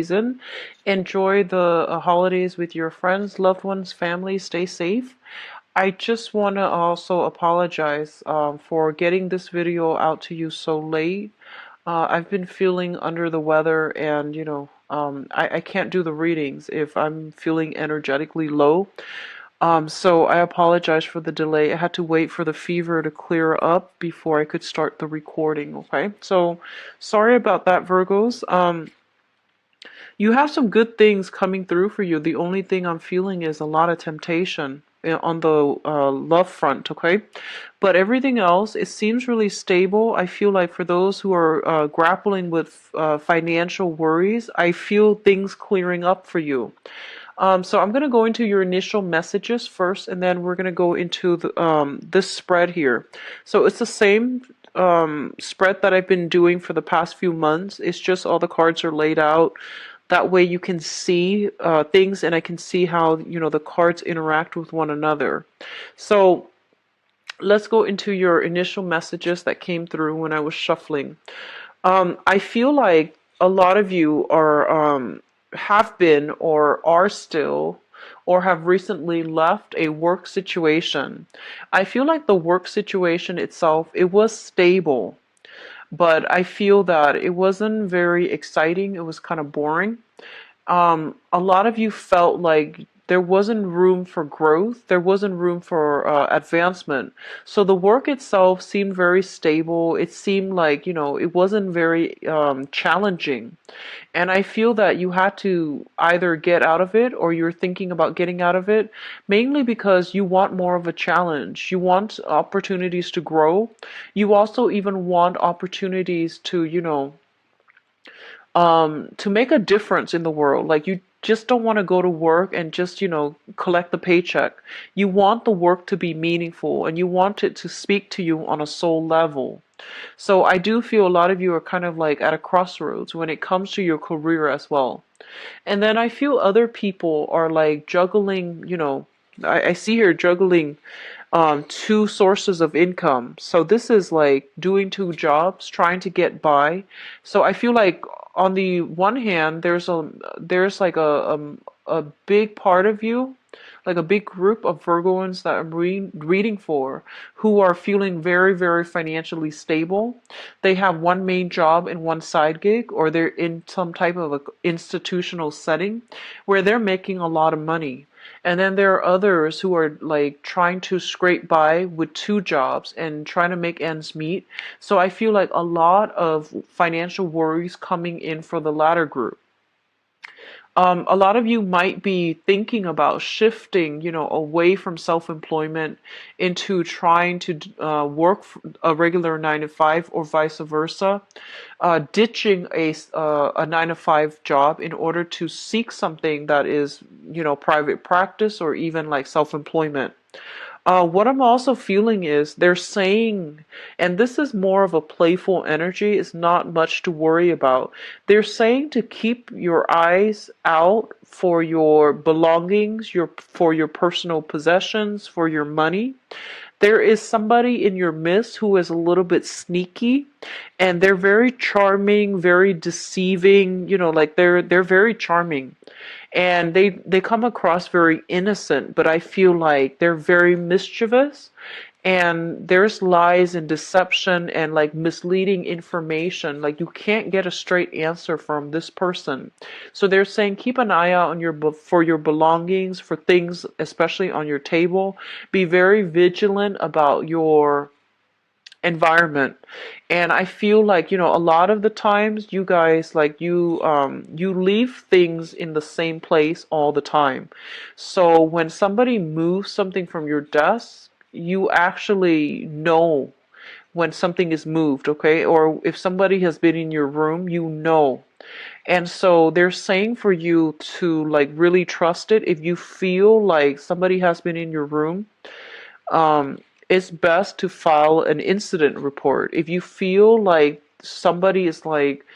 season. Enjoy the holidays with your friends, loved ones, family. Stay safe. I just want to also apologize for getting this video out to you so late. I've been feeling under the weather, and I can't do the readings if I'm feeling energetically low. So I apologize for the delay. I had to wait for the fever to clear up before I could start the recording, okay? So sorry about that, Virgos. You have some good things coming through for you. The only thing I'm feeling is a lot of temptation on the love front, okay? But everything else, it seems really stable. I feel like for those who are grappling with financial worries, I feel things clearing up for you. So I'm going to go into your initial messages first, and then we're going to go into this spread here. So it's the same spread that I've been doing for the past few months. It's just all the cards are laid out. That way you can see things, and I can see how, the cards interact with one another. So let's go into your initial messages that came through when I was shuffling. I feel like a lot of you have been or are still or have recently left a work situation. I feel like the work situation itself, it was stable, but I feel that it wasn't very exciting. It was kind of boring. A lot of you felt like there wasn't room for growth, there wasn't room for advancement. So the work itself seemed very stable. It seemed like, it wasn't very challenging. And I feel that you had to either get out of it or you're thinking about getting out of it, mainly because you want more of a challenge. You want opportunities to grow. You also even want opportunities to, to make a difference in the world. Like you just don't want to go to work and just, collect the paycheck. You want the work to be meaningful and you want it to speak to you on a soul level. So I do feel a lot of you are kind of like at a crossroads when it comes to your career as well. And then I feel other people are like juggling, I see here juggling two sources of income. So this is like doing two jobs, trying to get by. So I feel like on the one hand, there's like a big part of you, like a big group of Virgoans that I'm reading for, who are feeling very, very financially stable. They have one main job and one side gig, or they're in some type of a institutional setting where they're making a lot of money. And then there are others who are like trying to scrape by with two jobs and trying to make ends meet. So I feel like a lot of financial worries coming in for the latter group. A lot of you might be thinking about shifting, away from self-employment into trying to work a regular 9 to 5 or vice versa, ditching a 9 to 5 job in order to seek something that is, private practice or even like self-employment. What I'm also feeling is they're saying, and this is more of a playful energy, it's not much to worry about. They're saying to keep your eyes out for your belongings, for your personal possessions, for your money. There is somebody in your midst who is a little bit sneaky, and they're very charming, very deceiving, like they're very charming, and they come across very innocent, but I feel like they're very mischievous, and there's lies and deception and like misleading information. Like you can't get a straight answer from this person. So they're saying keep an eye out on for your belongings, for things especially on your table. Be very vigilant about your environment. And I feel like, a lot of the times you guys, like you leave things in the same place all the time. So when somebody moves something from your desk, you actually know when something is moved, okay? Or if somebody has been in your room, you know. And so they're saying for you to like really trust it. If you feel like somebody has been in your room, um, it's best to file an incident report. If you feel like somebody is like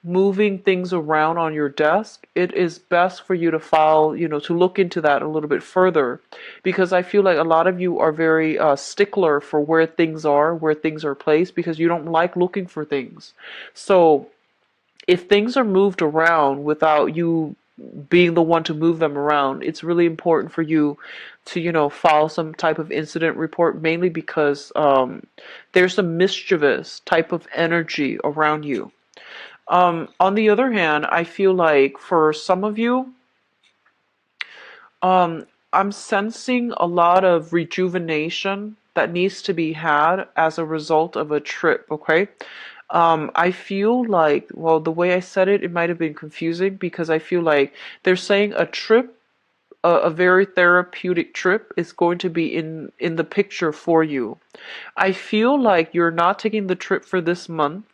moving things around on your desk, it is best for you to file, to look into that a little bit further, because I feel like a lot of you are very stickler for where things are placed, because you don't like looking for things. So if things are moved around without you being the one to move them around, it's really important for you to, file some type of incident report, mainly because there's a mischievous type of energy around you. On the other hand, I feel like for some of you, I'm sensing a lot of rejuvenation that needs to be had as a result of a trip, okay? I feel like, well, the way I said it, it might have been confusing because I feel like they're saying a trip, a very therapeutic trip is going to be in the picture for you. I feel like you're not taking the trip for this month.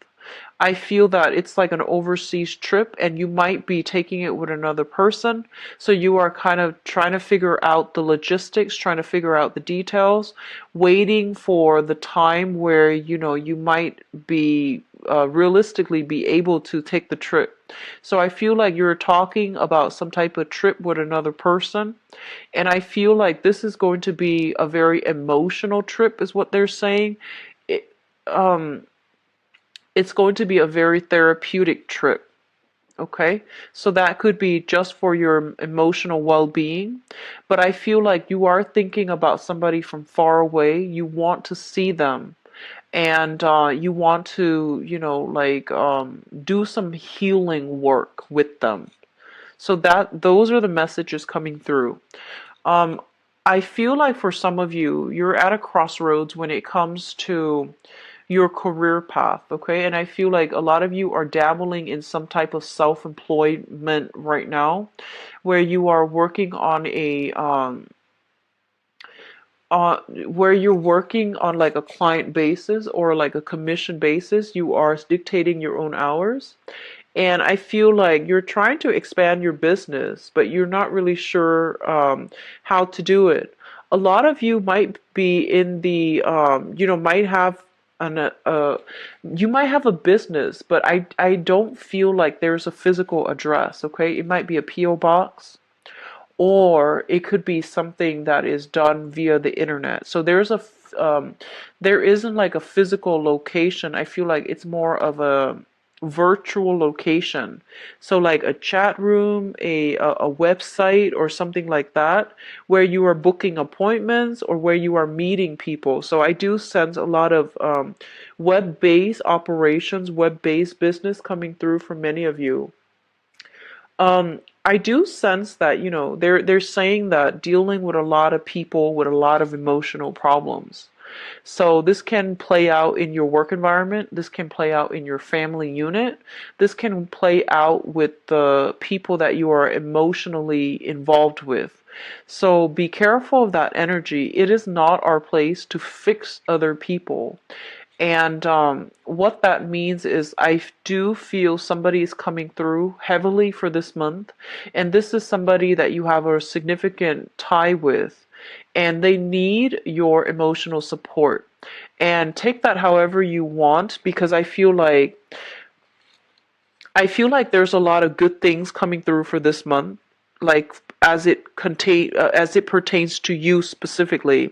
I feel that it's like an overseas trip and you might be taking it with another person. So you are kind of trying to figure out the logistics, trying to figure out the details, waiting for the time where, you might be realistically be able to take the trip. So I feel like you're talking about some type of trip with another person. And I feel like this is going to be a very emotional trip, is what they're saying. It, um, it's going to be a very therapeutic trip. Okay, so that could be just for your emotional well-being, but I feel like you are thinking about somebody from far away. You want to see them, and you want to, do some healing work with them. So that those are the messages coming through. Um, I feel like for some of you, you're at a crossroads when it comes to your career path, okay? And I feel like a lot of you are dabbling in some type of self-employment right now, where you are working on where you're working on like a client basis or like a commission basis. You are dictating your own hours. And I feel like you're trying to expand your business, but you're not really sure how to do it. A lot of you might be in the, might have you might have a business, but I don't feel like there's a physical address, okay? It might be a PO box, or it could be something that is done via the internet. So there isn't like a physical location. I feel like it's more of a virtual location. So like a chat room, a website or something like that, where you are booking appointments or where you are meeting people. So I do sense a lot of web-based operations, web-based business coming through for many of you. I do sense that, they're saying that dealing with a lot of people with a lot of emotional problems. So this can play out in your work environment. This can play out in your family unit. This can play out with the people that you are emotionally involved with. So be careful of that energy. It is not our place to fix other people. And what that means is I do feel somebody is coming through heavily for this month. And this is somebody that you have a significant tie with. And they need your emotional support. And take that however you want, because I feel like there's a lot of good things coming through for this month, like as it pertains to you specifically.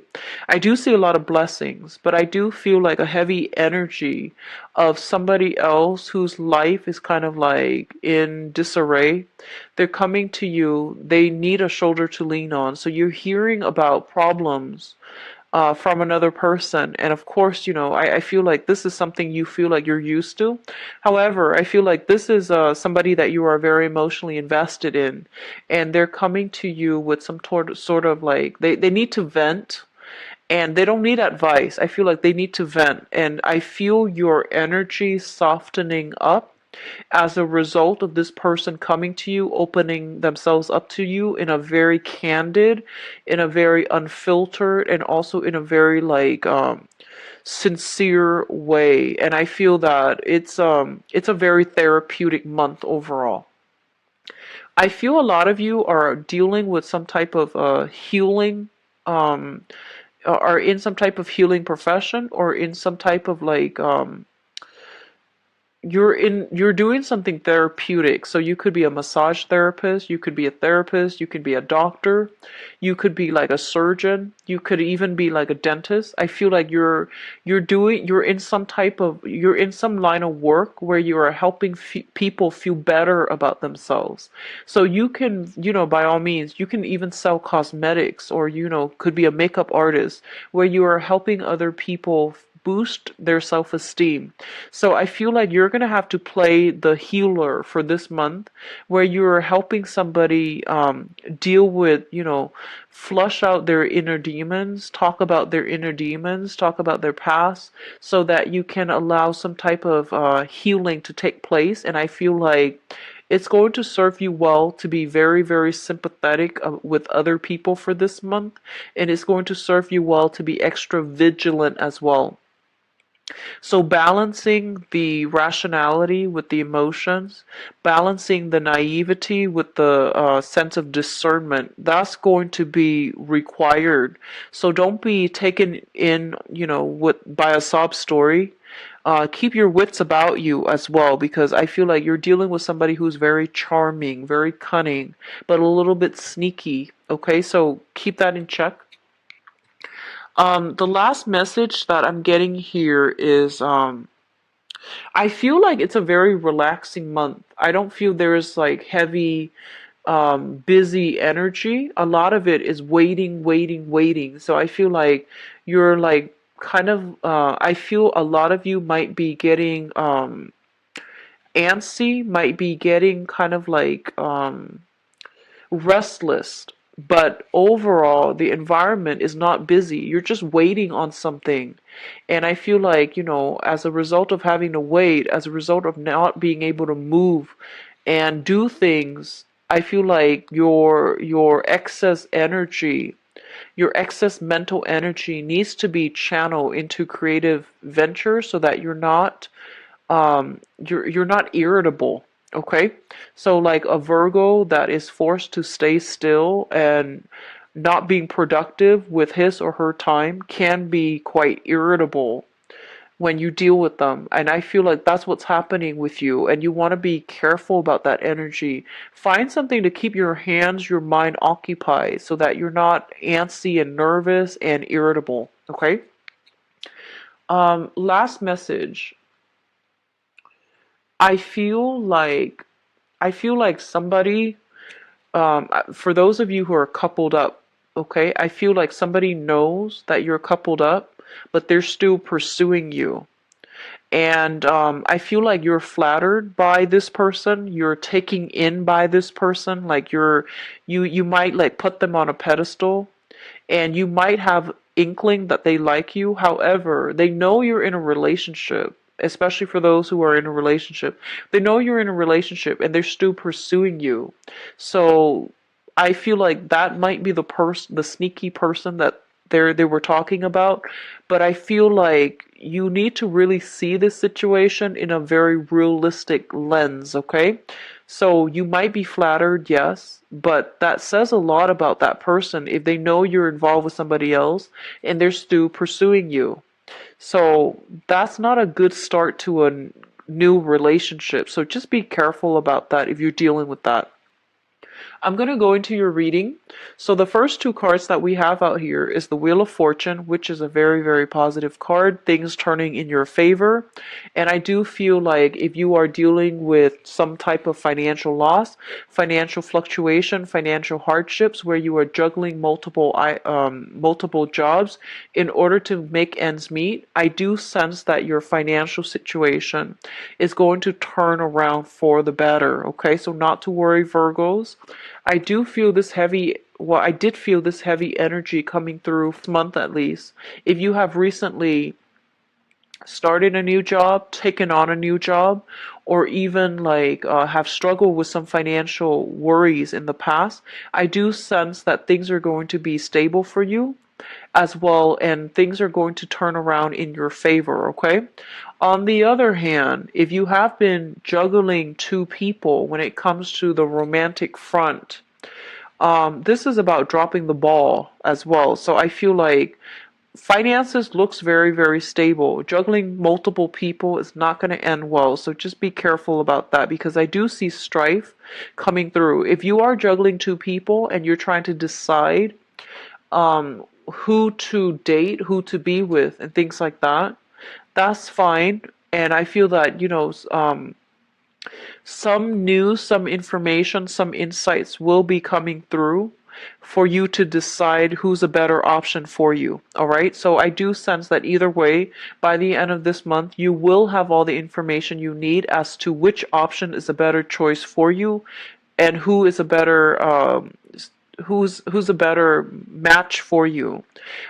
I do see a lot of blessings, but I do feel like a heavy energy of somebody else whose life is kind of like in disarray. They're coming to you. They need a shoulder to lean on. So you're hearing about problems from another person. And of course, I feel like this is something you feel like you're used to. However, I feel like this is somebody that you are very emotionally invested in. And they're coming to you with some sort of like, they need to vent. And they don't need advice. I feel like they need to vent. And I feel your energy softening up as a result of this person coming to you, opening themselves up to you in a very candid, in a very unfiltered, and also in a very like sincere way. And I feel that it's a very therapeutic month overall. I feel a lot of you are dealing with some type of healing, um, are in some type of healing profession, or in some type of like you're doing something therapeutic. So you could be a massage therapist, you could be a therapist, you could be a doctor, you could be like a surgeon, you could even be like a dentist. I feel like you're in some type of, you're in some line of work where you are helping people feel better about themselves. So you can, by all means, you can even sell cosmetics, or could be a makeup artist where you are helping other people boost their self-esteem. So I feel like you're going to have to play the healer for this month, where you're helping somebody deal with, flush out their inner demons, talk about their inner demons, talk about their past, so that you can allow some type of healing to take place. And I feel like it's going to serve you well to be very, very sympathetic with other people for this month. And it's going to serve you well to be extra vigilant as well. So balancing the rationality with the emotions, balancing the naivety with the sense of discernment, that's going to be required. So don't be taken in, by a sob story. Keep your wits about you as well, because I feel like you're dealing with somebody who's very charming, very cunning, but a little bit sneaky. Okay, so keep that in check. The last message that I'm getting here is I feel like it's a very relaxing month. I don't feel there's like heavy, busy energy. A lot of it is waiting, waiting, waiting. So I feel like you're like kind of, I feel a lot of you might be getting antsy, might be getting kind of like restless, but overall the environment is not busy. You're just waiting on something. And I feel like, as a result of having to wait, as a result of not being able to move and do things, I feel like your excess energy, your excess mental energy needs to be channeled into creative ventures, so that you're not irritable. Okay, so like a Virgo that is forced to stay still and not being productive with his or her time can be quite irritable when you deal with them. And I feel like that's what's happening with you, and you want to be careful about that energy. Find something to keep your hands, your mind occupied, so that you're not antsy and nervous and irritable. Okay, last message. I feel like somebody, for those of you who are coupled up, okay, I feel like somebody knows that you're coupled up, but they're still pursuing you. And I feel like you're flattered by this person, you're taken in by this person, like you might like put them on a pedestal, and you might have inkling that they like you. However, they know you're in a relationship, especially for those who are in a relationship. They know you're in a relationship and they're still pursuing you. So I feel like that might be the sneaky person that they were talking about. But I feel like you need to really see this situation in a very realistic lens, okay? So you might be flattered, yes, but that says a lot about that person if they know you're involved with somebody else and they're still pursuing you. So that's not a good start to a new relationship. So just be careful about that if you're dealing with that. I'm going to go into your reading. So the first two cards that we have out here is the Wheel of Fortune, which is a very, very positive card, things turning in your favor. And I do feel like if you are dealing with some type of financial loss, financial fluctuation, financial hardships, where you are juggling multiple jobs in order to make ends meet, I do sense that your financial situation is going to turn around for the better. Okay, so not to worry, Virgos. I do feel this heavy, well, I did feel this heavy energy coming through this month at least. If you have recently started a new job, taken on a new job, or even like have struggled with some financial worries in the past, I do sense that things are going to be stable for you as well, and things are going to turn around in your favor, okay? On the other hand, if you have been juggling two people when it comes to the romantic front, this is about dropping the ball as well. So I feel like finances looks very, very stable. Juggling multiple people is not going to end well, so just be careful about that because I do see strife coming through. If you are juggling two people and you're trying to decide who to date, who to be with, and things like that, that's fine. And I feel that, some news, some information, some insights will be coming through for you to decide who's a better option for you. All right. So I do sense that either way, by the end of this month, you will have all the information you need as to which option is a better choice for you and who is a better who's a better match for you.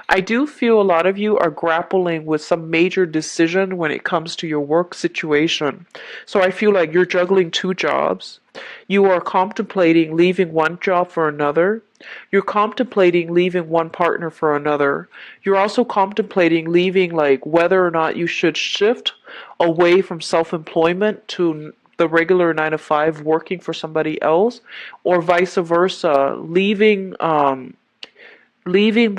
I do feel a lot of you are grappling with some major decision when it comes to your work situation. So I feel like you're juggling two jobs. You are contemplating leaving one job for another. You're contemplating leaving one partner for another. You're also contemplating leaving, like, whether or not you should shift away from self-employment to the regular 9 to 5 working for somebody else, or vice versa, leaving the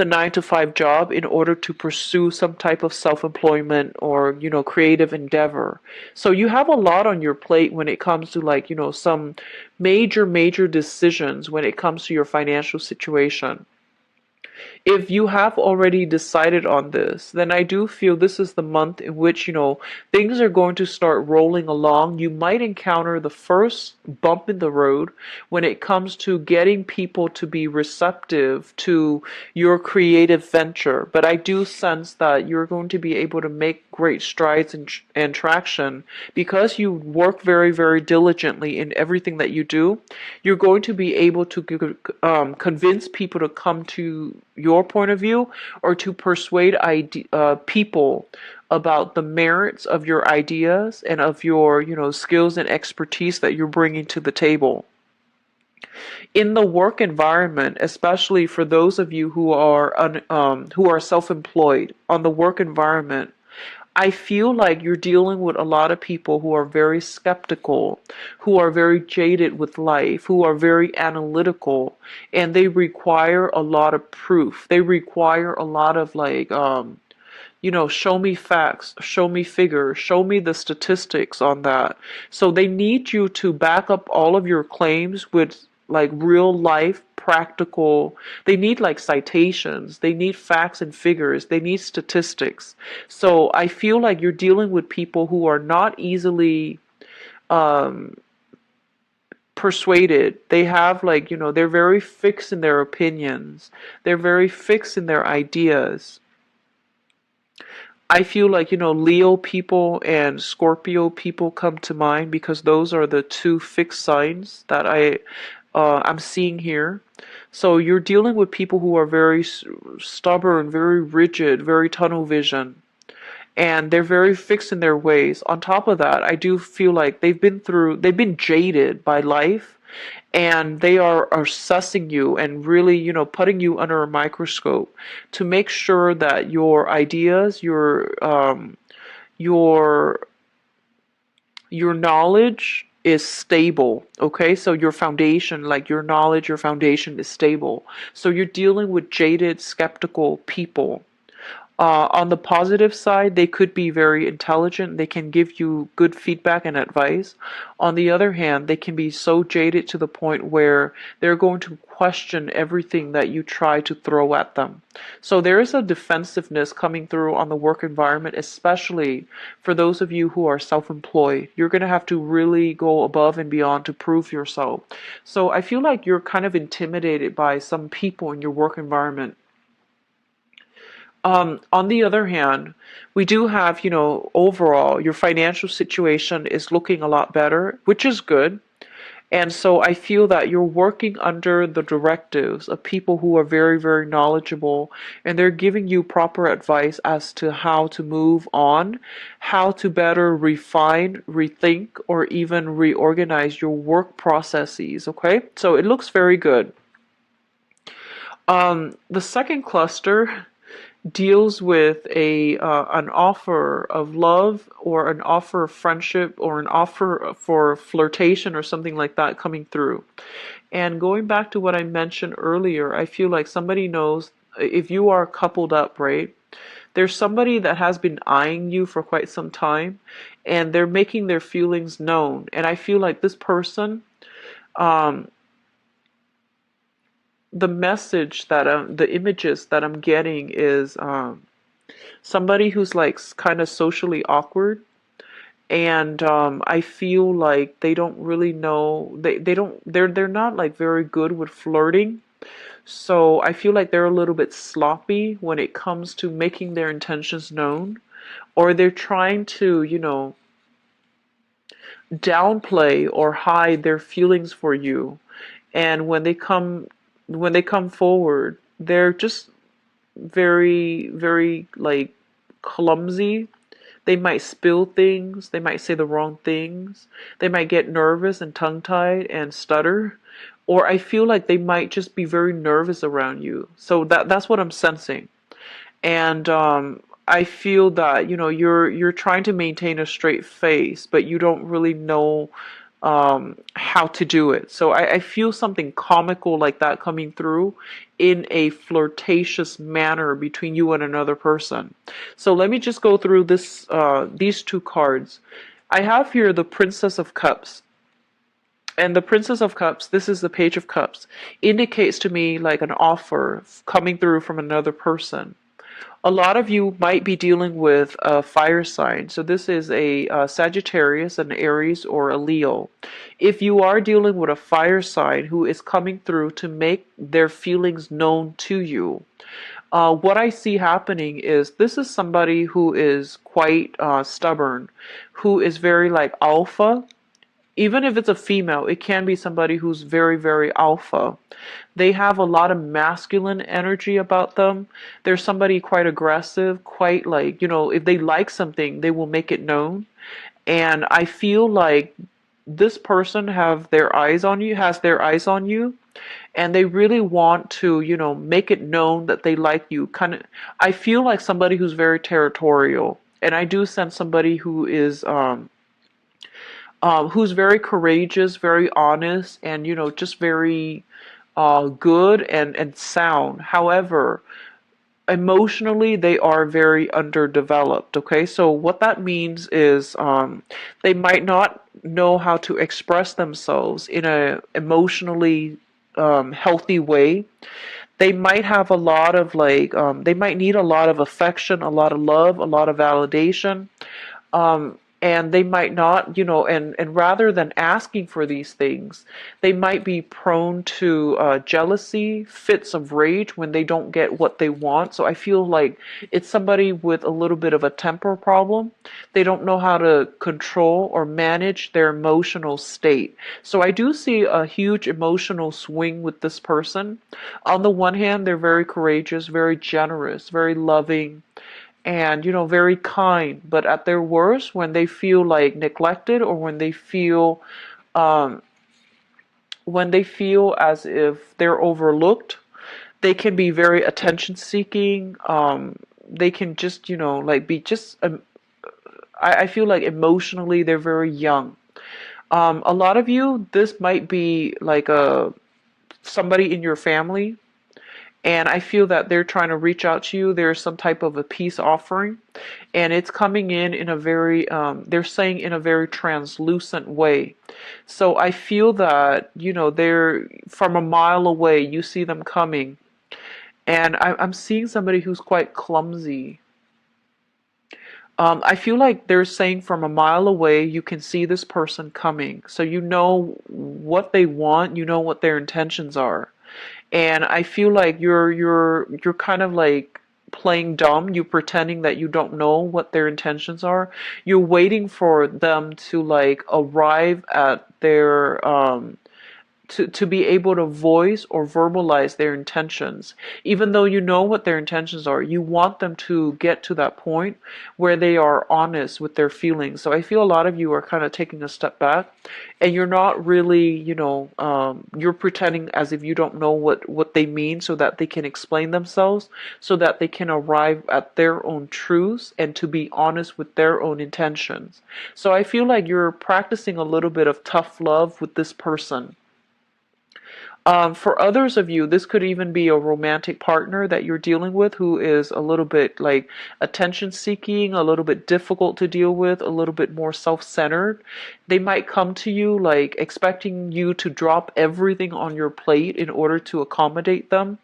9 to 5 job in order to pursue some type of self-employment or, creative endeavor. So you have a lot on your plate when it comes to, like, some major decisions when it comes to your financial situation. If you have already decided on this, then I do feel this is the month in which, things are going to start rolling along. You might encounter the first bump in the road when it comes to getting people to be receptive to your creative venture. But I do sense that you're going to be able to make great strides and traction because you work very, very diligently in everything that you do. You're going to be able to convince people to come to your point of view or to persuade people about the merits of your ideas and of your skills and expertise that you're bringing to the table. In the work environment, especially for those of you who are self-employed, on the work environment, I feel like you're dealing with a lot of people who are very skeptical, who are very jaded with life, who are very analytical, and they require a lot of proof. They require a lot of, like, show me facts, show me figures, show me the statistics on that. So they need you to back up all of your claims with, like, real life practical. They need, like, citations, they need facts and figures, they need statistics. So I feel like you're dealing with people who are not easily persuaded. They have, like, they're very fixed in their opinions, they're very fixed in their ideas. I feel like, Leo people and Scorpio people come to mind because those are the two fixed signs that I'm seeing here. So you're dealing with people who are very stubborn, very rigid, very tunnel vision, and they're very fixed in their ways. On top of that, I do feel like they've been jaded by life, and they are assessing you and really, putting you under a microscope to make sure that your ideas, your your knowledge is stable. Okay, so your foundation, like your knowledge, your foundation is stable. So you're dealing with jaded, skeptical people. On the positive side, they could be very intelligent. They can give you good feedback and advice. On the other hand, they can be so jaded to the point where they're going to question everything that you try to throw at them. So there is a defensiveness coming through on the work environment, especially for those of you who are self-employed. You're going to have to really go above and beyond to prove yourself. So I feel like you're kind of intimidated by some people in your work environment. On the other hand, we do have, overall, your financial situation is looking a lot better, which is good. And so I feel that you're working under the directives of people who are very, very knowledgeable, and they're giving you proper advice as to how to move on, how to better refine, rethink, or even reorganize your work processes. Okay? So it looks very good. The second cluster deals with a an offer of love or an offer of friendship or an offer for flirtation or something like that coming through. And going back to what I mentioned earlier, I feel like somebody knows if you are coupled up, right? There's somebody that has been eyeing you for quite some time, and they're making their feelings known. And I feel like this person, um, the message that the images that I'm getting is somebody who's like kind of socially awkward, and I feel like they don't really know, they don't, they're not like very good with flirting. So I feel like they're a little bit sloppy when it comes to making their intentions known, or they're trying to, downplay or hide their feelings for you. And when they come forward, they're just very, very like clumsy. They might spill things, they might say the wrong things, they might get nervous and tongue-tied and stutter, or I feel like they might just be very nervous around you. So that's what I'm sensing. And I feel that you're trying to maintain a straight face, but you don't really know how to do it. So I feel something comical like that coming through in a flirtatious manner between you and another person. So let me just go through these two cards. I have here the Princess of Cups. And the Princess of Cups, this is the Page of Cups, indicates to me like an offer coming through from another person. A lot of you might be dealing with a fire sign. So this is a Sagittarius, an Aries, or a Leo. If you are dealing with a fire sign who is coming through to make their feelings known to you, what I see happening is this is somebody who is quite stubborn, who is very like alpha. Even if it's a female, it can be somebody who's very, very alpha. They have a lot of masculine energy about them. They're somebody quite aggressive, quite like, if they like something, they will make it known. And I feel like this person has their eyes on you, and they really want to, make it known that they like you. I feel like somebody who's very territorial. And I do sense somebody who's very courageous, very honest, and just very good and sound. However, emotionally they are very underdeveloped. Okay, so what that means is they might not know how to express themselves in a emotionally healthy way. They might have a lot of they might need a lot of affection, a lot of love, a lot of validation, and they might not, and rather than asking for these things, they might be prone to jealousy, fits of rage when they don't get what they want. So I feel like it's somebody with a little bit of a temper problem. They don't know how to control or manage their emotional state. So I do see a huge emotional swing with this person. On the one hand, they're very courageous, very generous, very loving, and very kind, but at their worst, when they feel like neglected, or um when they feel as if they're overlooked, they can be very attention seeking. They can just like be just I feel like emotionally they're very young. A lot of you, this might be like a somebody in your family, and I feel that they're trying to reach out to you. There's some type of a peace offering, and it's coming in a very, they're saying in a very translucent way. So I feel that, they're from a mile away, you see them coming, and I'm seeing somebody who's quite clumsy. I feel like they're saying from a mile away, you can see this person coming. So you know what they want, you know what their intentions are. And I feel like you're kind of like playing dumb. You're pretending that you don't know what their intentions are. You're waiting for them to like arrive at their to be able to voice or verbalize their intentions. Even though you know what their intentions are, you want them to get to that point where they are honest with their feelings. So I feel a lot of you are kind of taking a step back, and you're not really, you're pretending as if you don't know what they mean, so that they can explain themselves, so that they can arrive at their own truths and to be honest with their own intentions. So I feel like you're practicing a little bit of tough love with this person. For others of you, this could even be a romantic partner that you're dealing with who is a little bit like attention seeking, a little bit difficult to deal with, a little bit more self-centered. They might come to you like expecting you to drop everything on your plate in order to accommodate them.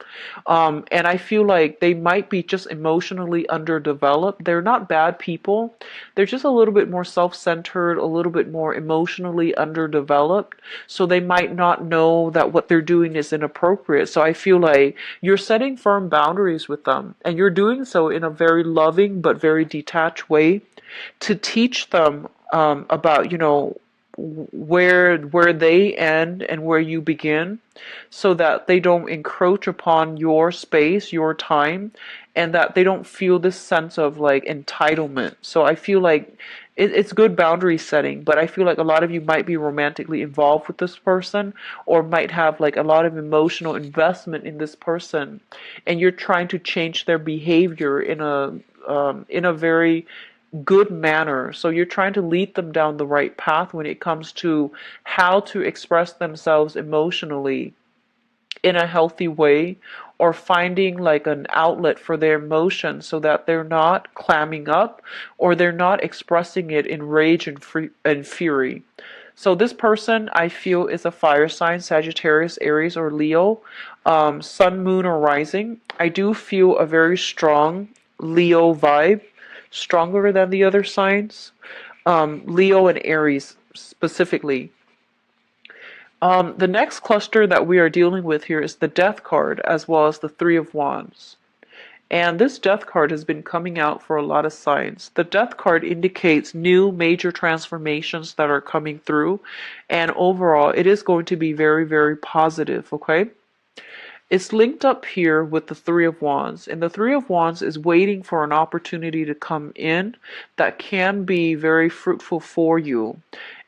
And I feel like they might be just emotionally underdeveloped. They're not bad people. They're just a little bit more self-centered, a little bit more emotionally underdeveloped. So they might not know that what they're doing is inappropriate. So I feel like you're setting firm boundaries with them, and you're doing so in a very loving but very detached way to teach them about, where they end and where you begin, so that they don't encroach upon your space, your time, and that they don't feel this sense of like entitlement. So I feel like it's good boundary setting, but I feel like a lot of you might be romantically involved with this person, or might have like a lot of emotional investment in this person, and you're trying to change their behavior in a very good manner. So you're trying to lead them down the right path when it comes to how to express themselves emotionally in a healthy way, or finding like an outlet for their emotions so that they're not clamming up, or they're not expressing it in rage and fury. So this person I feel is a fire sign, Sagittarius, Aries, or Leo, sun, moon, or rising. I do feel a very strong Leo vibe, stronger than the other signs. Leo and Aries specifically. The next cluster that we are dealing with here is the Death card, as well as the Three of Wands. And this Death card has been coming out for a lot of signs. The Death card indicates new major transformations that are coming through, and overall it is going to be very, very positive, okay? It's linked up here with the Three of Wands, and the Three of Wands is waiting for an opportunity to come in that can be very fruitful for you.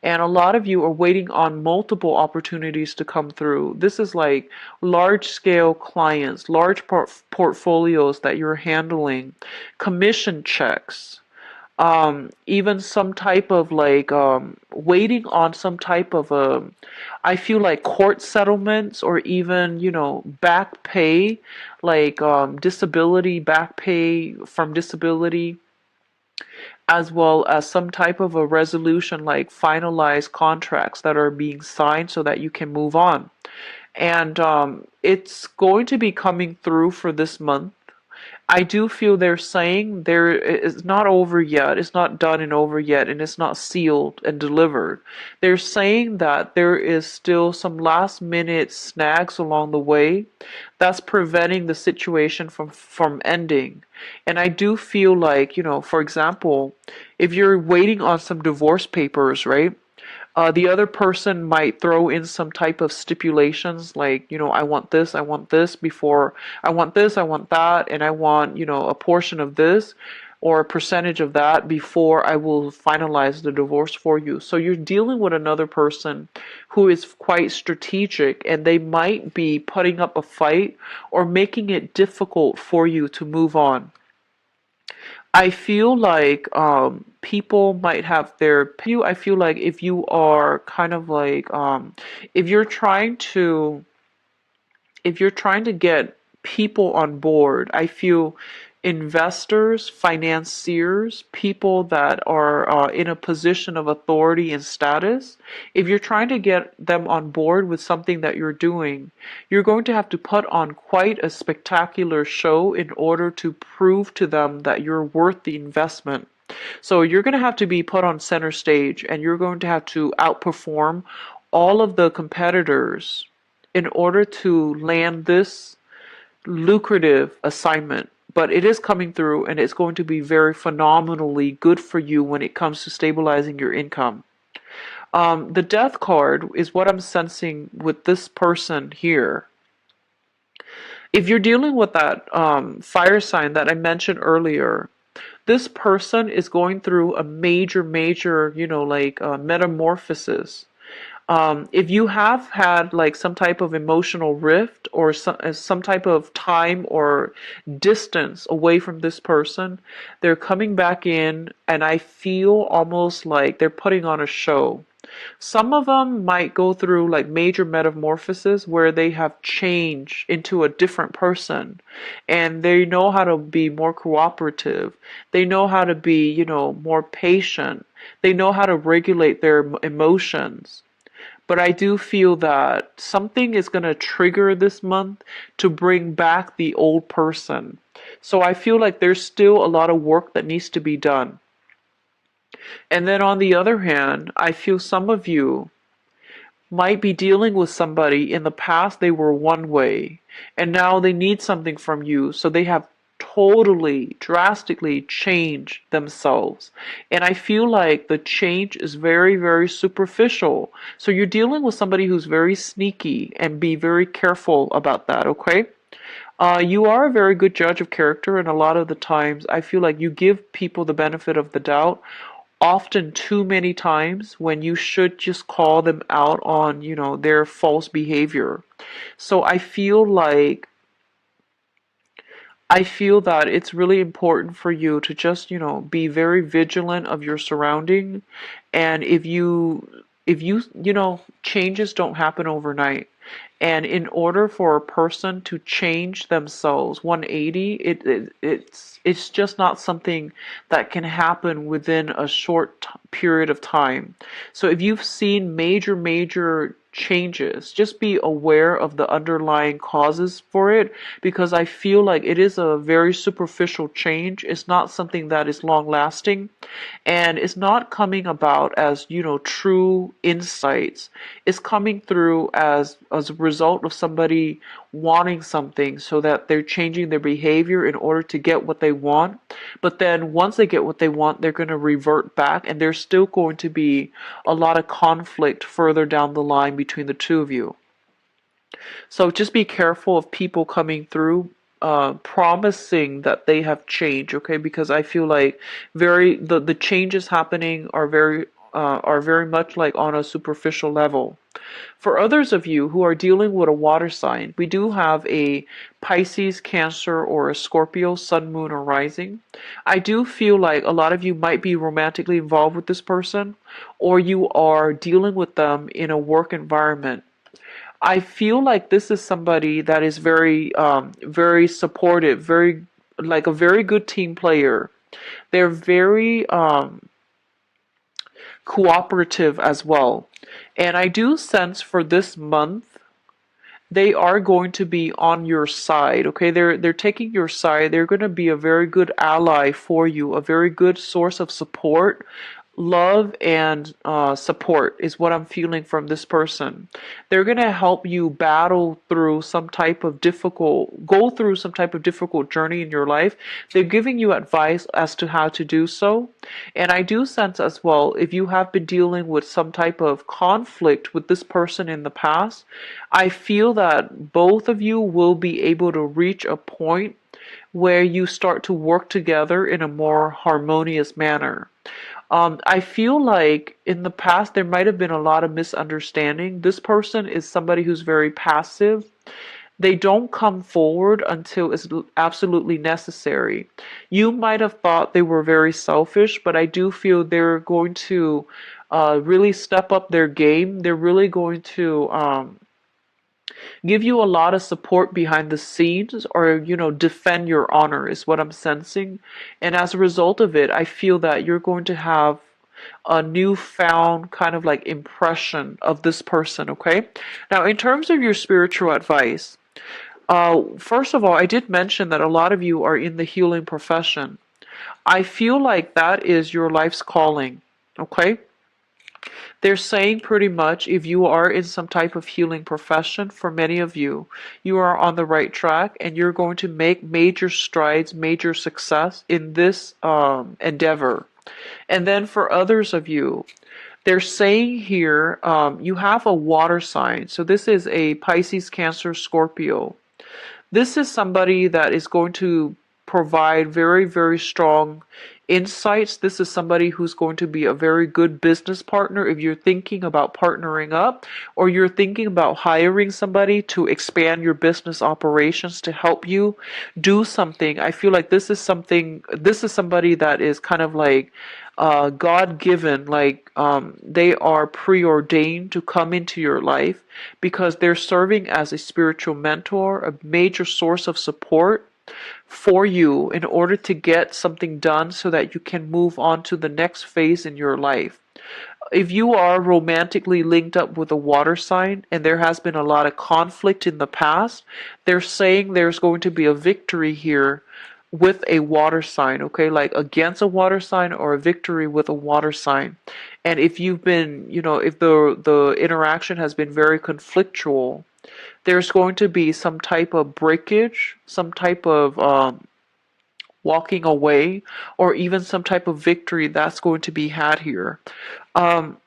And a lot of you are waiting on multiple opportunities to come through. This is like large scale clients, large portfolios that you're handling, commission checks, even some type of like waiting on some type of I feel like court settlements, or even back pay, like disability back pay from disability, as well as some type of a resolution, like finalized contracts that are being signed so that you can move on. And it's going to be coming through for this month. I do feel they're saying there is not over yet, it's not done and over yet, and it's not sealed and delivered. They're saying that there is still some last minute snags along the way that's preventing the situation from ending. And I do feel like, for example, if you're waiting on some divorce papers, right? The other person might throw in some type of stipulations like, I want this before, I want this, I want that, and I want, a portion of this or a percentage of that before I will finalize the divorce for you. So you're dealing with another person who is quite strategic, and they might be putting up a fight or making it difficult for you to move on. I feel like people might have their you. I feel like if you are kind of like if you're trying to if you're trying to get people on board, I feel investors, financiers, people that are in a position of authority and status, if you're trying to get them on board with something that you're doing, you're going to have to put on quite a spectacular show in order to prove to them that you're worth the investment. So you're going to have to be put on center stage, and you're going to have to outperform all of the competitors in order to land this lucrative assignment. But it is coming through, and it's going to be very phenomenally good for you when it comes to stabilizing your income. The Death card is what I'm sensing with this person here. If you're dealing with that fire sign that I mentioned earlier, this person is going through a major, metamorphosis. If you have had like some type of emotional rift, or some type of time or distance away from this person, they're coming back in, and I feel almost like they're putting on a show. Some of them might go through like major metamorphosis where they have changed into a different person and they know how to be more cooperative. They know how to be, more patient. They know how to regulate their emotions. But I do feel that something is going to trigger this month to bring back the old person. So I feel like there's still a lot of work that needs to be done. And then on the other hand, I feel some of you might be dealing with somebody in the past they were one way and now they need something from you, so they have totally drastically changed themselves. And I feel like the change is very, very superficial. So you're dealing with somebody who's very sneaky, and be very careful about that, okay? You are a very good judge of character, and a lot of the times I feel like you give people the benefit of the doubt, often too many times, when you should just call them out on, their false behavior. So I feel that it's really important for you to just, be very vigilant of your surrounding. And if you, changes don't happen overnight. And in order for a person to change themselves 180, it's just not something that can happen within a short period of time. So if you've seen major changes, just be aware of the underlying causes for it, because I feel like it is a very superficial change. It's not something that is long lasting, and it's not coming about as, true insights. It's coming through as a result of somebody wanting something, so that they're changing their behavior in order to get what they want. But then once they get what they want, they're going to revert back, and there's still going to be a lot of conflict further down the line between the two of you. So just be careful of people coming through promising that they have changed, okay? Because I feel like the changes happening are very much like on a superficial level. For others of you who are dealing with a water sign, we do have a Pisces, Cancer, or a Scorpio, Sun, Moon, or Rising. I do feel like a lot of you might be romantically involved with this person, or you are dealing with them in a work environment. I feel like this is somebody that is very supportive, very like a very good team player. They're very cooperative as well. And I do sense for this month they are going to be on your side, okay? They're taking your side. They're going to be a very good ally for you, a very good source of support. Love and support is what I'm feeling from this person. They're going to help you go through some type of difficult journey in your life. They're giving you advice as to how to do so. And I do sense as well, if you have been dealing with some type of conflict with this person in the past, I feel that both of you will be able to reach a point where you start to work together in a more harmonious manner. I feel like in the past there might have been a lot of misunderstanding. This person is somebody who's very passive. They don't come forward until it's absolutely necessary. You might have thought they were very selfish, but I do feel they're going to really step up their game. They're really going to give you a lot of support behind the scenes, or defend your honor is what I'm sensing. And as a result of it, I feel that you're going to have a newfound kind of like impression of this person, okay? Now, in terms of your spiritual advice, first of all, I did mention that a lot of you are in the healing profession. I feel like that is your life's calling, okay? They're saying pretty much if you are in some type of healing profession, for many of you, you are on the right track and you're going to make major strides, major success in this endeavor. And then for others of you, they're saying here you have a water sign. So this is a Pisces, Cancer, Scorpio. This is somebody that is going to provide very, very strong insights. This is somebody who's going to be a very good business partner if you're thinking about partnering up, or you're thinking about hiring somebody to expand your business operations to help you do something. I feel like this is somebody that is kind of like God-given, like they are preordained to come into your life because they're serving as a spiritual mentor, a major source of support for you in order to get something done so that you can move on to the next phase in your life. If you are romantically linked up with a water sign and there has been a lot of conflict in the past, they're saying there's going to be a victory here with a water sign, okay? Like against a water sign or a victory with a water sign. And if you've been, if the interaction has been very conflictual, there's going to be some type of breakage, some type of walking away, or even some type of victory that's going to be had here. Um,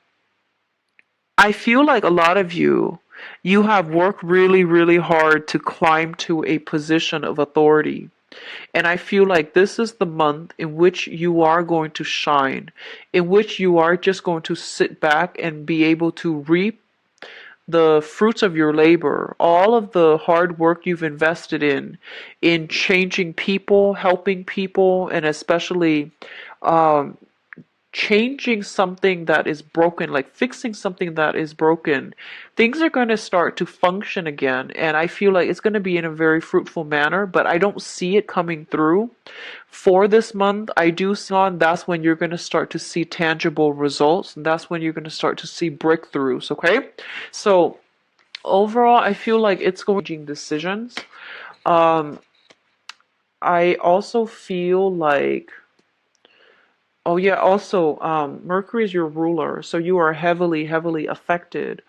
I feel like a lot of you have worked really, really hard to climb to a position of authority. And I feel like this is the month in which you are going to shine, in which you are just going to sit back and be able to reap the fruits of your labor, all of the hard work you've invested in changing people, helping people, and especially um, changing something that is broken, like fixing something that is broken, things are going to start to function again. And I feel like it's going to be in a very fruitful manner, but I don't see it coming through for this month. I do see on that's when you're going to start to see tangible results, and that's when you're going to start to see breakthroughs, okay? So overall, I feel like it's going to be decisions. Um, I also feel like oh yeah, also Mercury is your ruler, so you are heavily, heavily affected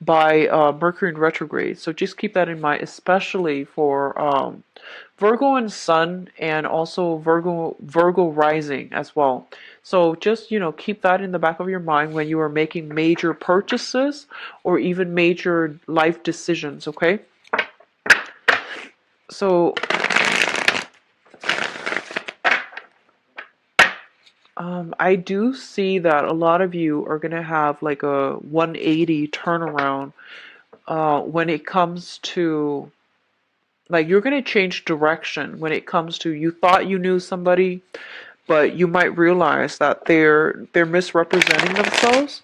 by Mercury in retrograde. So just keep that in mind, especially for Virgo and Sun, and also Virgo rising as well. So just keep that in the back of your mind when you are making major purchases or even major life decisions. Okay. So I do see that a lot of you are going to have like a 180 turnaround when it comes to, like, you're going to change direction when it comes to, you thought you knew somebody, but you might realize that they're misrepresenting themselves.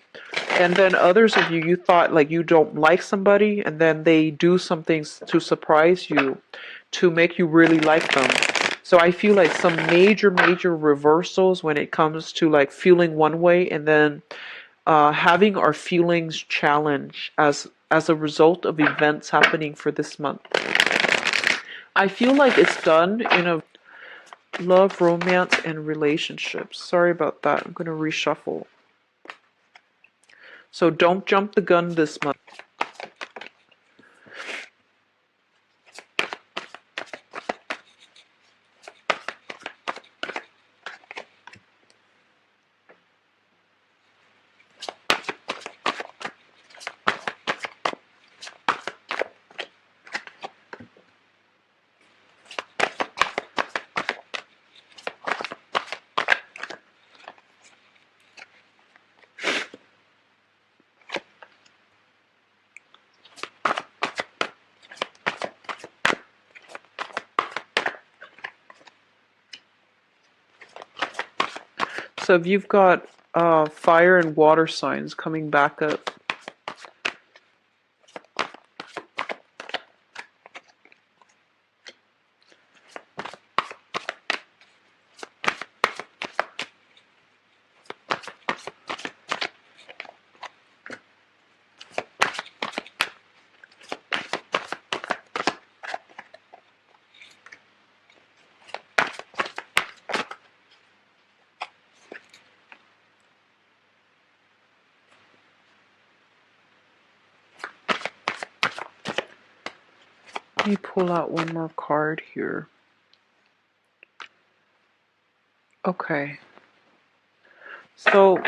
And then others of you thought like you don't like somebody, and then they do some things to surprise you, to make you really like them. So I feel like some major, major reversals when it comes to like feeling one way and then having our feelings challenged as a result of events happening for this month. I feel like it's done in a love, romance, and relationships. Sorry about that. I'm going to reshuffle. So don't jump the gun this month. So if you've got fire and water signs coming back up, let me pull out one more card here. Okay. So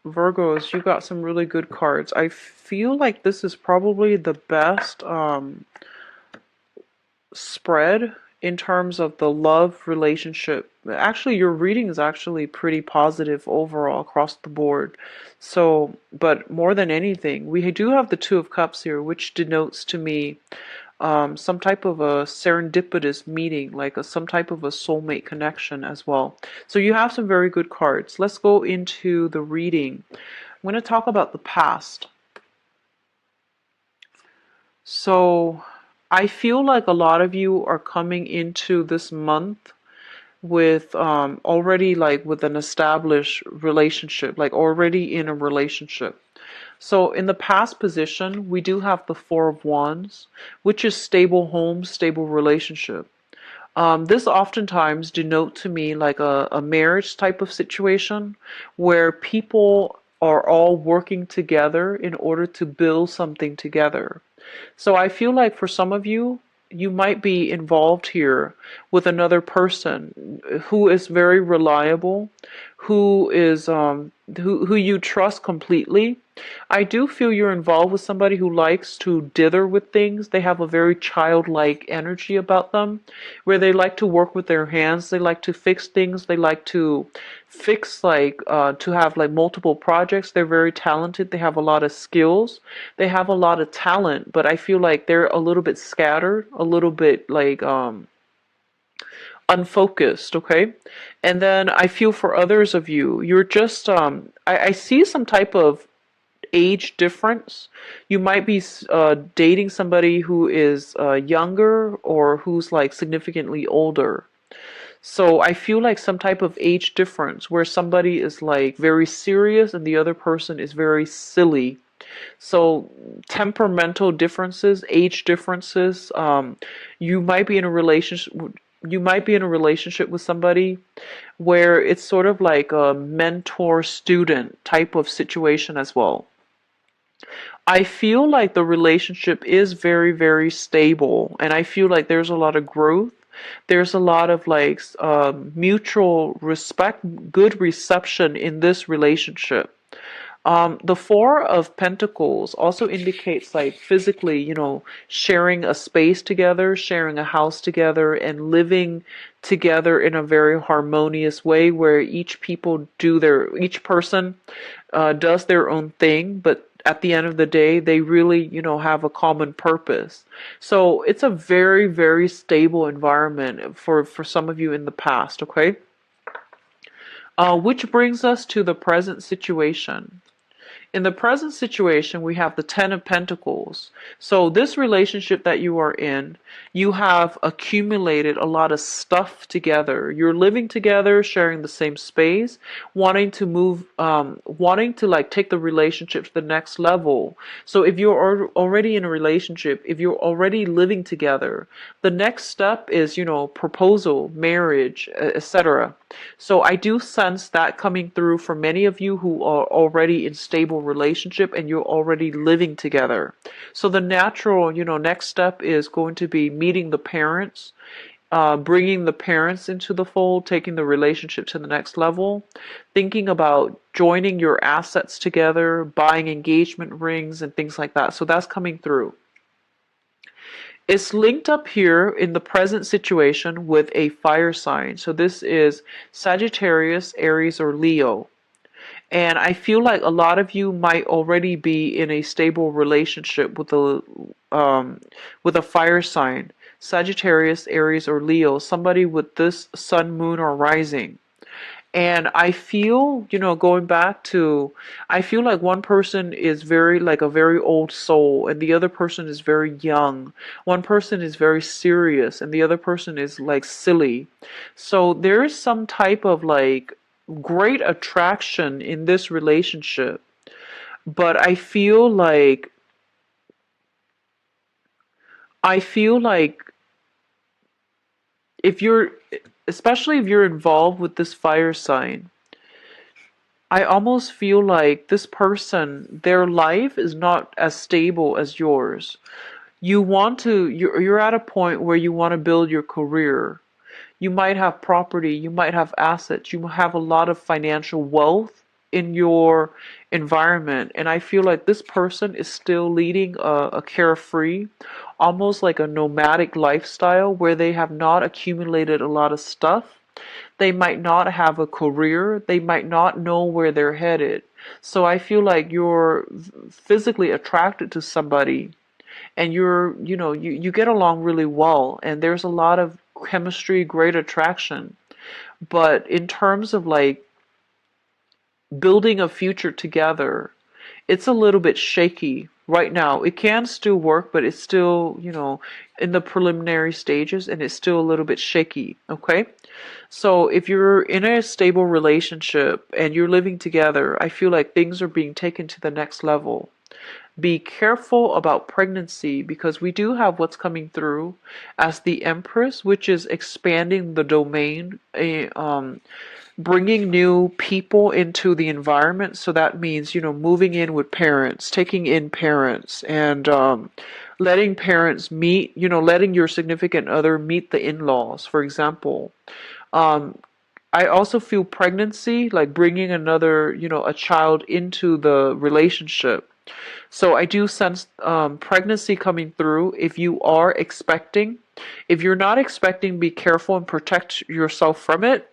Virgos, you got some really good cards. I feel like this is probably the best spread in terms of the love relationship. Actually, your reading is actually pretty positive overall across the board. So, but more than anything, we do have the Two of Cups here, which denotes to me some type of a serendipitous meeting, like some type of a soulmate connection as well. So you have some very good cards. Let's go into the reading. I'm going to talk about the past. So I feel like a lot of you are coming into this month with already like with an established relationship, like already in a relationship. So in the past position, we do have the Four of Wands, which is stable home, stable relationship. This oftentimes denote to me like a marriage type of situation where people are all working together in order to build something together. So I feel like for some of you, you might be involved here with another person who is very reliable, who is who you trust completely. I do feel you're involved with somebody who likes to dither with things. They have a very childlike energy about them, where they like to work with their hands. They like to fix things. They like to fix to have like multiple projects. They're very talented. They have a lot of skills. They have a lot of talent, but I feel like they're a little bit scattered, a little bit like unfocused, okay? And then I feel for others of you, you're just I see some type of age difference. You might be dating somebody who is younger or who's like significantly older. So I feel like some type of age difference where somebody is like very serious and the other person is very silly. So temperamental differences, age differences. You might be in a relationship. You might be in a relationship with somebody where it's sort of like a mentor-student type of situation as well. I feel like the relationship is very, very stable, and I feel like there's a lot of growth. There's a lot of like mutual respect, good reception in this relationship. The Four of Pentacles also indicates like physically, sharing a space together, sharing a house together, and living together in a very harmonious way where each person does their own thing, but at the end of the day, they really, have a common purpose. So it's a very, very stable environment for some of you in the past, okay? Which brings us to the present situation. In the present situation, we have the Ten of Pentacles. So this relationship that you are in, you have accumulated a lot of stuff together. You're living together, sharing the same space, wanting to like take the relationship to the next level. So if you're already in a relationship, if you're already living together, the next step is, proposal, marriage, etc. So I do sense that coming through for many of you who are already in stable relationship and you're already living together. So the natural, next step is going to be meeting the parents, bringing the parents into the fold, taking the relationship to the next level, thinking about joining your assets together, buying engagement rings and things like that. So that's coming through. It's linked up here in the present situation with a fire sign. So this is Sagittarius, Aries, or Leo. And I feel like a lot of you might already be in a stable relationship with a fire sign, Sagittarius, Aries, or Leo, somebody with this sun, moon, or rising. And I feel, going back to, I feel like one person is like a very old soul, and the other person is very young. One person is very serious, and the other person is like silly. So there is some type of like great attraction in this relationship. But I feel like if you're, especially if you're involved with this fire sign, I almost feel like this person, their life is not as stable as yours. You're at a point where you want to build your career. You might have property, you might have assets, you have a lot of financial wealth in your environment. And I feel like this person is still leading a carefree, almost like a nomadic lifestyle where they have not accumulated a lot of stuff. They might not have a career. They might not know where they're headed. So I feel like you're physically attracted to somebody and you get along really well, and there's a lot of chemistry, great attraction. But in terms of like building a future together, it's a little bit shaky right now. It can still work, but it's still, in the preliminary stages, and it's still a little bit shaky, okay? So if you're in a stable relationship and you're living together, I feel like things are being taken to the next level. Be careful about pregnancy because we do have what's coming through as the Empress, which is expanding the domain, bringing new people into the environment. So that means, moving in with parents, taking in parents, and letting parents meet, letting your significant other meet the in-laws, for example. Um, I also feel pregnancy, like bringing another, a child into the relationship. So I do sense pregnancy coming through. If you are expecting, if you're not expecting, be careful and protect yourself from it.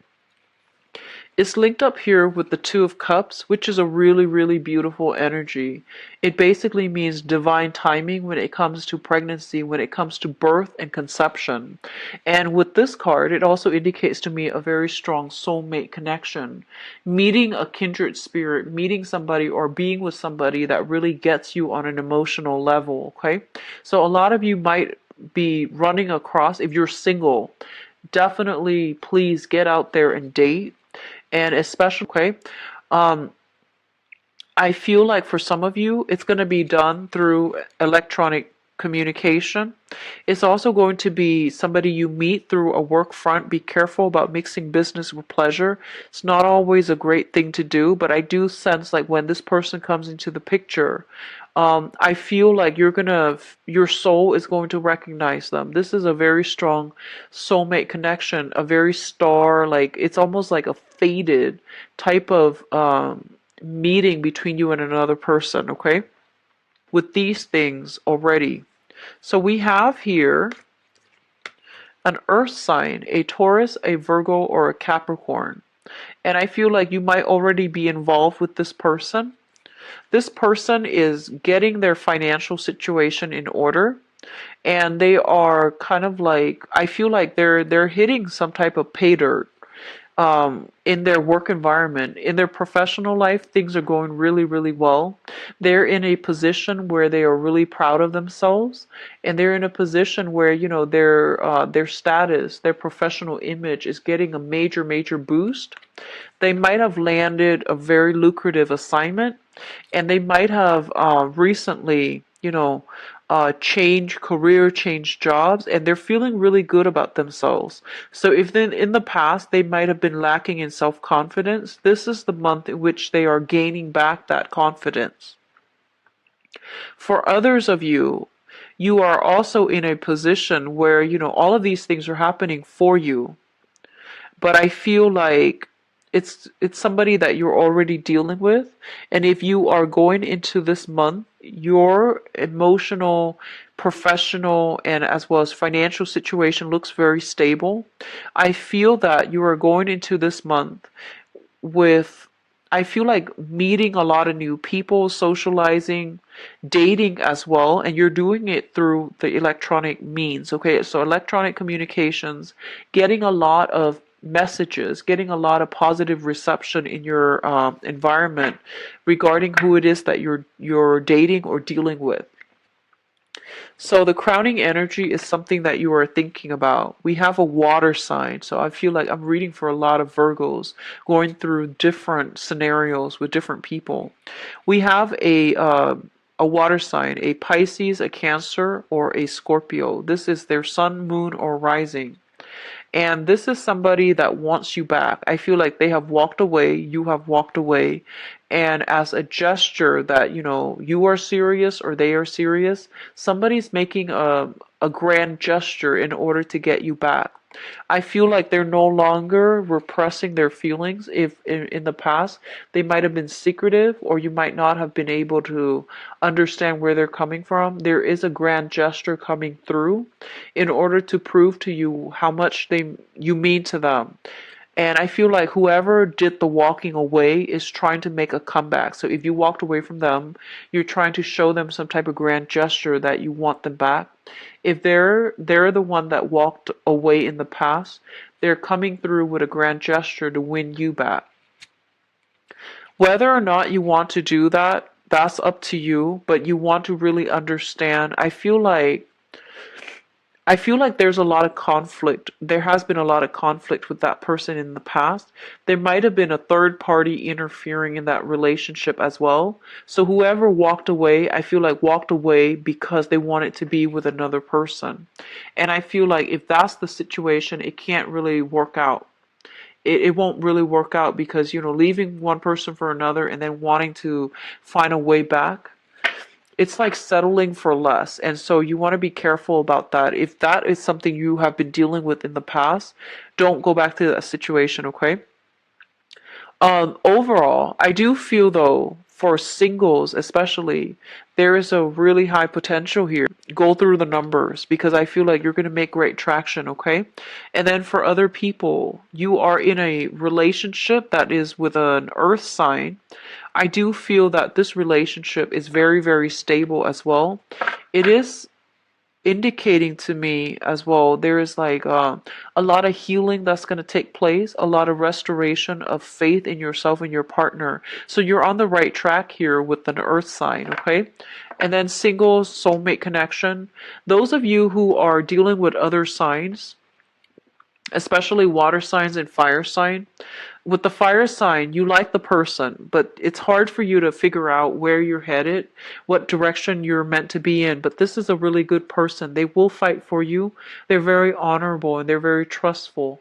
It's linked up here with the Two of Cups, which is a really, really beautiful energy. It basically means divine timing when it comes to pregnancy, when it comes to birth and conception. And with this card, it also indicates to me a very strong soulmate connection. Meeting a kindred spirit, meeting somebody or being with somebody that really gets you on an emotional level, okay? So a lot of you might be running across, if you're single, definitely please get out there and date. And especially, okay, um, I feel like for some of you, it's going to be done through electronic communication. It's also going to be somebody you meet through a work front. Be careful about mixing business with pleasure. It's not always a great thing to do, but I do sense like when this person comes into the picture, I feel like your soul is going to recognize them. This is a very strong soulmate connection, a very star, like it's almost like a fated type of meeting between you and another person, okay? With these things already. So we have here an earth sign, a Taurus, a Virgo, or a Capricorn. And I feel like you might already be involved with this person. This person is getting their financial situation in order, and they are kind of like, I feel like they're hitting some type of pay dirt in their work environment. In their professional life, things are going really, really well. They're in a position where they are really proud of themselves, and they're in a position where, their status, their professional image is getting a major, major boost. They might have landed a very lucrative assignment, and they might have recently, change jobs, and they're feeling really good about themselves. So if then in the past they might have been lacking in self-confidence, this is the month in which they are gaining back that confidence. For others of you, you are also in a position where, all of these things are happening for you. But I feel like it's somebody that you're already dealing with, and if you are going into this month, your emotional, professional, and as well as financial situation looks very stable. I feel that you are going into this month with, I feel like meeting a lot of new people, socializing, dating as well, and you're doing it through the electronic means, okay? So electronic communications, getting a lot of messages, getting a lot of positive reception in your environment regarding who it is that you're dating or dealing with. So the crowning energy is something that you are thinking about. We have a water sign, so I feel like I'm reading for a lot of Virgos going through different scenarios with different people. We have a water sign, a Pisces, a Cancer, or a Scorpio. This is their sun, moon, or rising. And this is somebody that wants you back. I feel like they have walked away, you have walked away, and as a gesture that, you are serious or they are serious, somebody's making a grand gesture in order to get you back. I feel like they're no longer repressing their feelings. If in the past they might have been secretive, or you might not have been able to understand where they're coming from, there is a grand gesture coming through in order to prove to you how much you mean to them. And I feel like whoever did the walking away is trying to make a comeback. So if you walked away from them, you're trying to show them some type of grand gesture that you want them back. If they're the one that walked away in the past, they're coming through with a grand gesture to win you back. Whether or not you want to do that, that's up to you, but you want to really understand. I feel like there's a lot of conflict. There has been a lot of conflict with that person in the past. There might have been a third party interfering in that relationship as well. So whoever walked away, I feel like walked away because they wanted to be with another person. And I feel like if that's the situation, it can't really work out. It won't really work out because, leaving one person for another and then wanting to find a way back, it's like settling for less. And so you want to be careful about that. If that is something you have been dealing with in the past, don't go back to that situation, okay? Overall, I do feel though, for singles especially, there is a really high potential here. Go through the numbers because I feel like you're going to make great traction, okay? And then for other people, you are in a relationship that is with an earth sign. I do feel that this relationship is very, very stable as well. It is indicating to me as well there is like a lot of healing that's going to take place, a lot of restoration of faith in yourself and your partner. So you're on the right track here with an earth sign, okay? And then single soulmate connection, those of you who are dealing with other signs, especially water signs and fire sign. With the fire sign, you like the person, but it's hard for you to figure out where you're headed, what direction you're meant to be in. But this is a really good person. They will fight for you. They're very honorable and they're very trustworthy.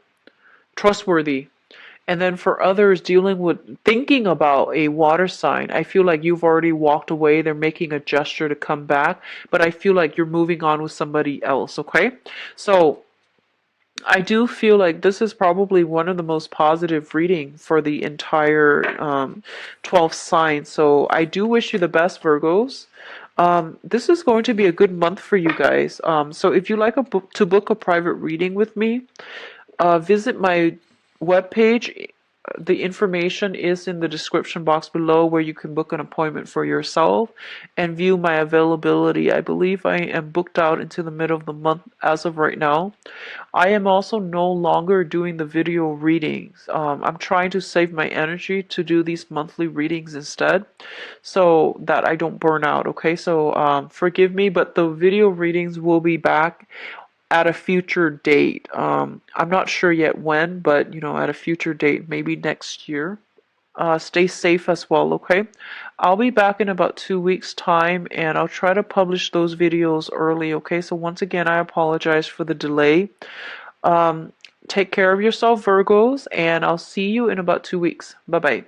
And then for others dealing with thinking about a water sign, I feel like you've already walked away. They're making a gesture to come back, but I feel like you're moving on with somebody else, okay? So I do feel like this is probably one of the most positive reading for the entire 12 signs. So I do wish you the best, Virgos. This is going to be a good month for you guys. So if you like to book a private reading with me, visit my webpage. The information is in the description box below where you can book an appointment for yourself and view my availability. I believe I am booked out into the middle of the month as of right now. I am also no longer doing the video readings. I'm trying to save my energy to do these monthly readings instead so that I don't burn out, okay? So forgive me, but the video readings will be back at a future date. I'm not sure yet when, but at a future date, maybe next year. Stay safe as well, okay? I'll be back in about 2 weeks' time and I'll try to publish those videos early, okay? So once again, I apologize for the delay. Take care of yourself, Virgos, and I'll see you in about 2 weeks. Bye-bye.